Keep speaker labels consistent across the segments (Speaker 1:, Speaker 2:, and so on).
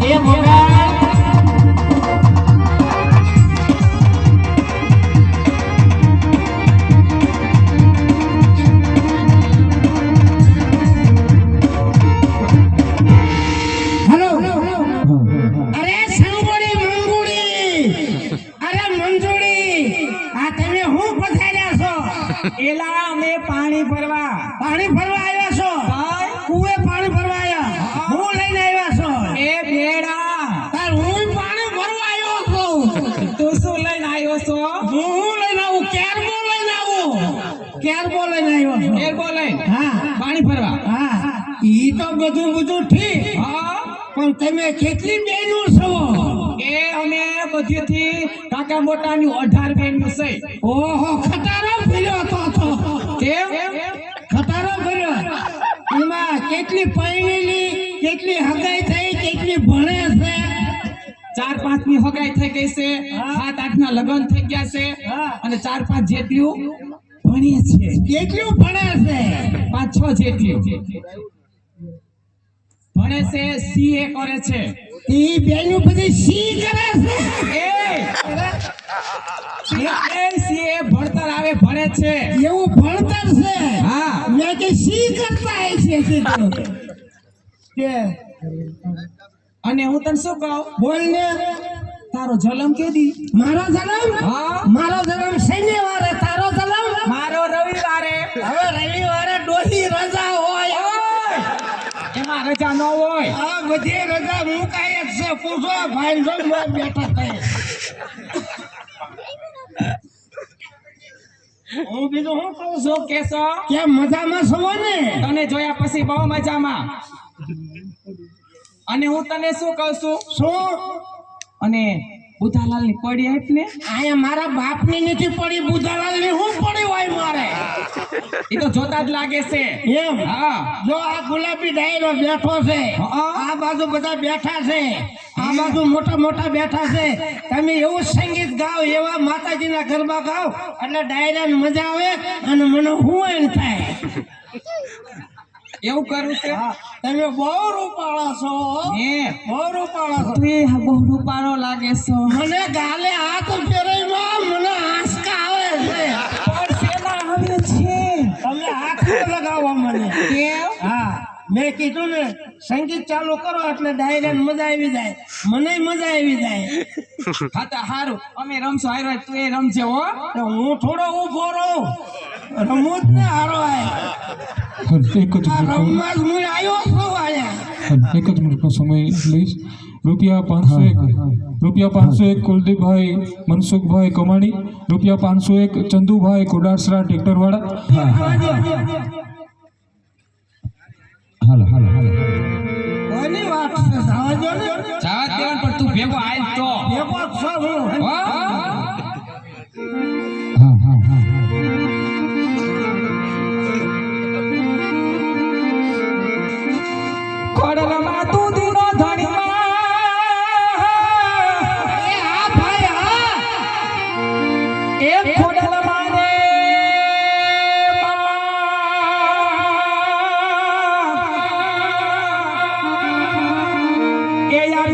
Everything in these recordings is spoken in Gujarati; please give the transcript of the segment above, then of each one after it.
Speaker 1: એ મોગા
Speaker 2: એલા અમે પાણી ભરવા
Speaker 1: આવ્યા છો કુએ પાણી ભરવા આવ્યા હું લઈને આવ્યા છો
Speaker 2: એ ભેડા
Speaker 1: તાર હું પાણી ભરવા આવ્યો છું
Speaker 2: તું શું લઈને આવ્યો છો
Speaker 1: હું લઈને આવું કેરબો લઈને આવું કેરબો લઈને આવ્યો છું
Speaker 2: એરબો લઈને
Speaker 1: હા
Speaker 2: પાણી ભરવા
Speaker 1: હા ઈ તો બધું ઠીક
Speaker 2: હા
Speaker 1: પણ તમે કેટલી બહેનો છો
Speaker 2: એ અમે બધીથી કાકા મોટાની 18 બહેનો છે
Speaker 1: ઓહો ખટારો ફર્યો તો
Speaker 2: કેમ
Speaker 1: ખટારો ફર્યો એમાં કેટલી પૈણીલી કેટલી હગાઈ થઈ કેટલી ભણે છે
Speaker 2: 4-5 ની હગાઈ થઈ ગઈ છે 7-8 ના લગ્ન થઈ ગયા છે અને 4-5 જેટલું ભણે છે
Speaker 1: કેટલું ભણે છે
Speaker 2: 5-6 જેટલું ભણે છે સીએ કરે છે
Speaker 1: ઈ બેનું બધી સી કરે છે
Speaker 2: એ સીએ ભણતર આવે ભણે છે
Speaker 1: એવું ભણતર છે
Speaker 2: હા
Speaker 1: મેં કે સી કરતા છે કે
Speaker 2: અને હું તને શું કહું
Speaker 1: બોલ ને
Speaker 2: તારો જન્મ કેદી
Speaker 1: મારો જન્મ
Speaker 2: હા
Speaker 1: મારો જન્મ શનિવારે તારો જન્મ
Speaker 2: મારો રવિવારે
Speaker 1: હવે રવિવારે ડોહી રજા હોય
Speaker 2: એમાં રજા ન હોય
Speaker 1: આ બધી રજા મુકાય જ છે પૂછો ભાઈ જમવા બેઠા થાય હું બીજું શું કહું છું
Speaker 2: શું કેશો
Speaker 1: કે મજામાં છો ને
Speaker 2: તને જોયા પછી બહુ મજામાં અને હું તને શું કહું છું
Speaker 1: શું
Speaker 2: અને બુધાલાલ ની પડી આપ ને
Speaker 1: આયા મારા બાપની નથી પડી બુધાલાલ ની હું પડી હોય મારે
Speaker 2: એ તો જોતા જ લાગે છે
Speaker 1: એમ
Speaker 2: હા
Speaker 1: જો આ ગુલાબી ડાયરો બેઠો છે આ બાજુ બધા બેઠા છે આ બાજુ મોટા મોટા બેઠા છે તમે એવું સંગીત ગાઓ એવા માતાજીના ગરબા ગાઓ એટલે ડાયરાને મજા આવે અને મને હું એમ થાય
Speaker 2: એવું કરું છે
Speaker 1: તમે બહુ રૂપાળા છો
Speaker 2: હે
Speaker 1: બહુ રૂપાળા છો
Speaker 2: તું એ બહુ રૂપાળો લાગે છો
Speaker 1: મને ગાલે હાથ ફેરવીમાં મને આંસકા આવે છે
Speaker 2: પણ શેના આવે છે
Speaker 1: તમે હાથ લગાવો મને
Speaker 2: કેમ
Speaker 1: હા મેં કીધું ને સંગીત ચાલુ કરો એટલે ડાયરેક્ટ મજા આવી જાય મને મજા આવી જાય
Speaker 2: હા તો સારું અમે રમશો હારો તું એ રમજે હો
Speaker 1: તો હું થોડો ઊભો રહું રમું જ ને હારો
Speaker 3: એક જ મિનિટ
Speaker 1: રમવા જ હું આવ્યો છું આયા
Speaker 3: એક જ મિનિટનો સમય લઈશ ₹501 કુલદીપભાઈ મનસુખભાઈ કમાણી ₹501 ચંદુભાઈ કોડાસરા ટ્રેક્ટરવાળા હાલો
Speaker 1: કોની વાત છે જવા દો ને
Speaker 2: જાવા દેવાનું પણ તું ભેગો આય તો
Speaker 1: ભેગો છો હું
Speaker 2: હો
Speaker 3: હા
Speaker 2: ખોડલમાં તું દીનો ધણીમાં
Speaker 1: એ હા ભાઈ હા
Speaker 2: એ ખોડલમાં રે એ યા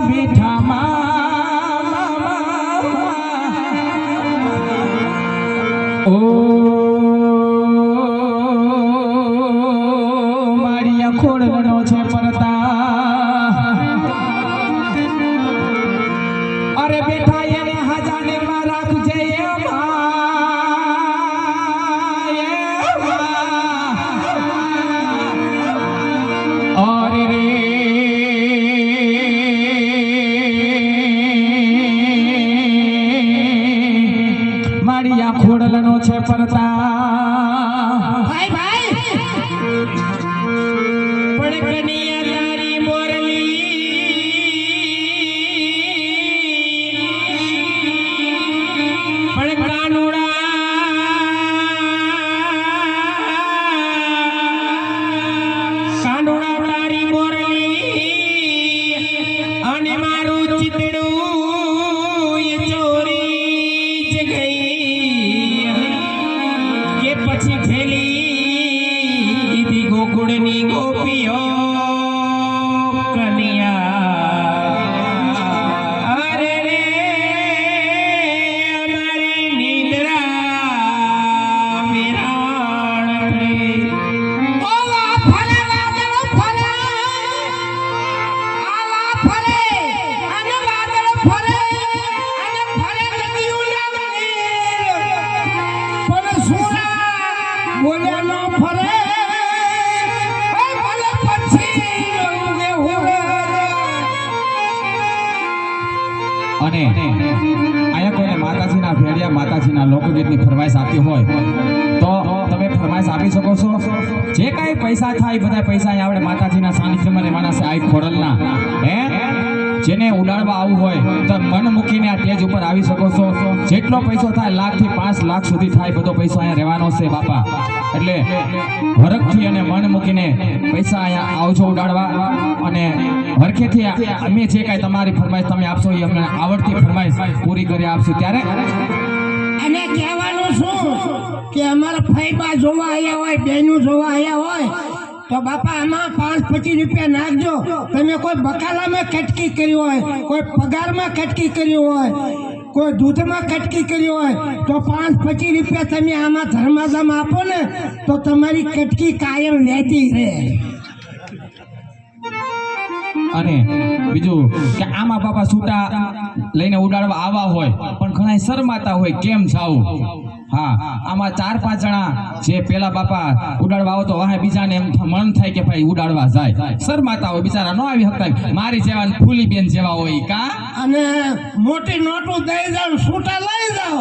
Speaker 2: બેઠા ઓ મારિયા ખોડનો છે પરતા અરે બેઠા એને હજાને માં રાખજે અરે રે મારિયા ખોડલનો છે પરતા
Speaker 1: ભાઈ ભાઈ પડકનિયા તારી મોરલી પડકાનુડા કાનુડા તારી મોરલી અને મારું ચિતડું એ ચોરી જ ગઈ કે પછી ફેલી ગોકુળની ગોપીઓ
Speaker 2: તમારી હોય તો તમે ફરમાઈશ આપી શકો છો. જે કાંઈ પૈસા થાય એ બધા પૈસા અહીં આપણે માતાજીના સાનિધ્યમાં રહેવાના છે. આ ખોડલના જેને ઉડાડવા આવવું હોય તો મન મૂકીને આ સ્ટેજ ઉપર આવી શકો છો. જેટલો પૈસો થાય 1 થી 5 લાખ સુધી થાય બધો પૈસો અહીંયા રહેવાનો છે બાપા. એટલે હરખથી અને મન મૂકીને પૈસા અહીંયા આવજો ઉડાડવા. અને હરખેથી અમે જે કાંઈ તમારી ફરમાઈશ તમે આપશો એ અમને આવડતી ફરમાઈશ પૂરી કરી આપશું. ત્યારે
Speaker 1: અને કહેવાનું શું કે અમારા ફઈબા જોવા આવ્યા હોય, બહેનું જોવા આવ્યા હોય તો બાપા આમાં 5-25 રૂપિયા નાખજો. તમે કોઈ બકાલામાં કટકી કરી હોય, કોઈ પગારમાં કટકી કરી હોય, કોઈ દૂધમાં કટકી કરી હોય તો 5-25 રૂપિયા તમે આમાં ધર્માદામ આપો ને તો તમારી કટકી કાયમ વહેતી રહે.
Speaker 2: અને બીજું કે આમાં બાપા છૂટા લઈને ઉડાડવા આવા હોય પણ ઘણા શરમાતા હોય કેમ જાવું. હા, આમાં 4-5 જણા જે પેલા બાપા ઉડાડવા આવો તો વાહે બીજાને એમ મન થાય કે ભાઈ ઉડાડવા જાય, શરમાતા હોય બિચારા ન આવી શકતા. મારી જેવા ફૂલી બેન જેવા હોય કા
Speaker 1: અને મોટી નોટું દઈ જાવ, છૂટા લઈ જાવ.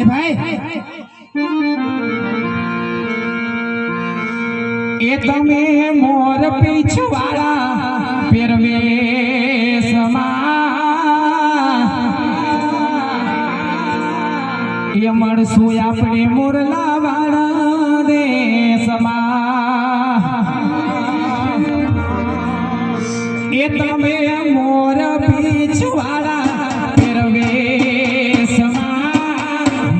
Speaker 1: ભાઈ
Speaker 2: એ તમે મોર પીછવાળા પહેરવેશમાં એ મળશું આપણે મોરલા વાળા દેશમાં. એ તમે મોર પીછવાળા પહેરવેશમાં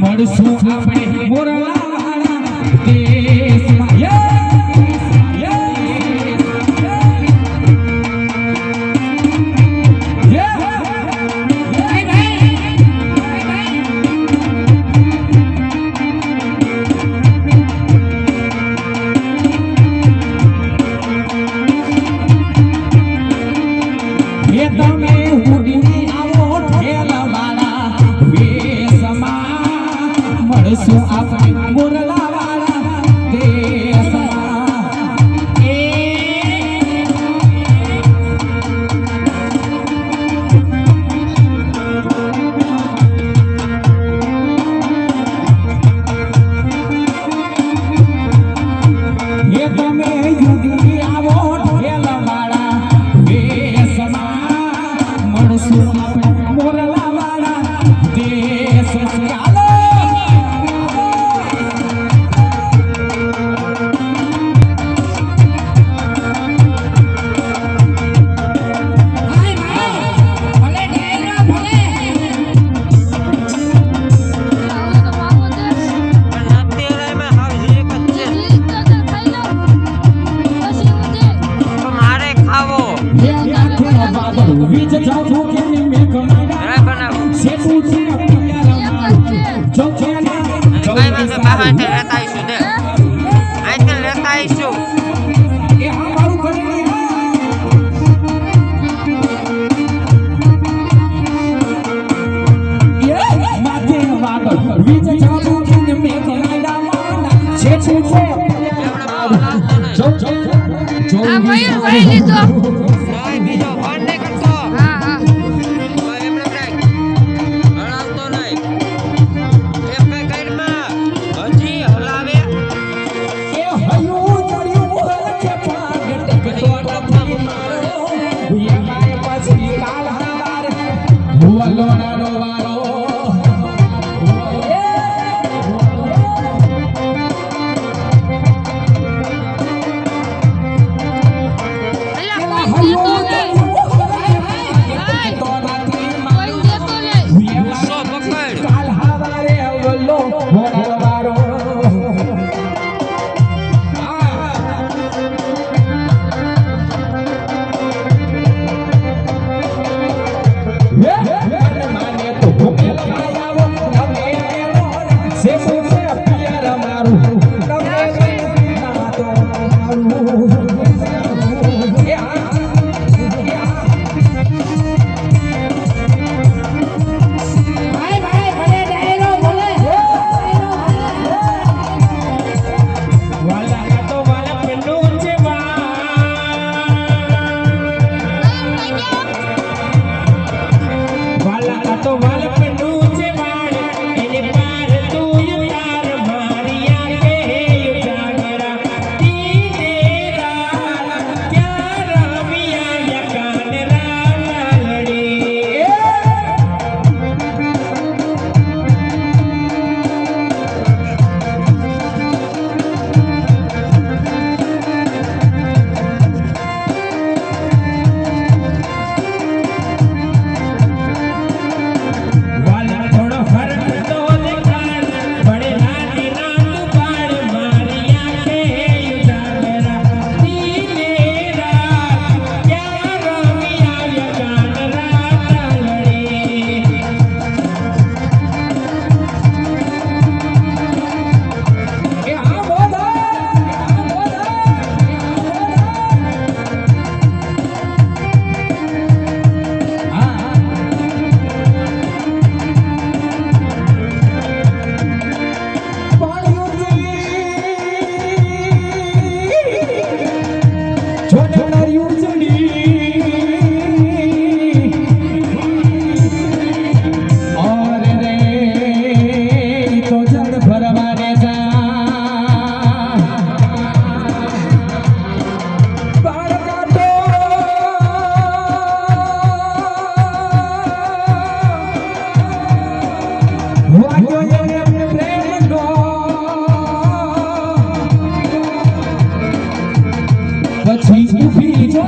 Speaker 2: મળશું આપણે મોરલા વાળા દેશમાં. મળશું આપણે મોરલા વાળા દેશમાં. એ તમે યુગી આવો ઢેલ વાળા દેશમાં મળશું આપણે મોરલા વાળા દેશમાં.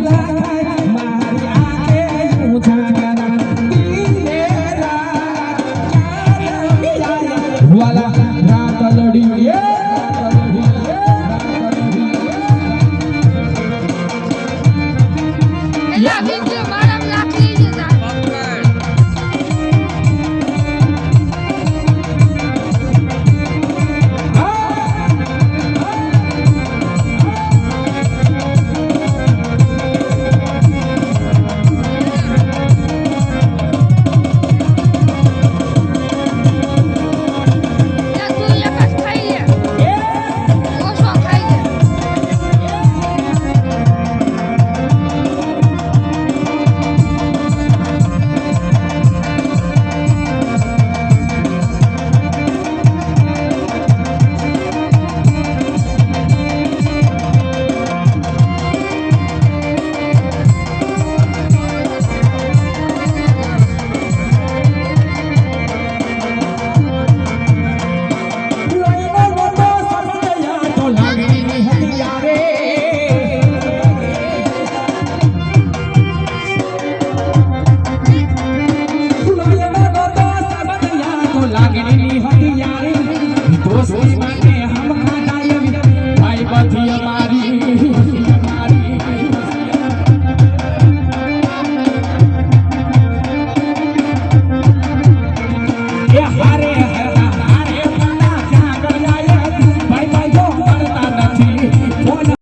Speaker 4: લાગે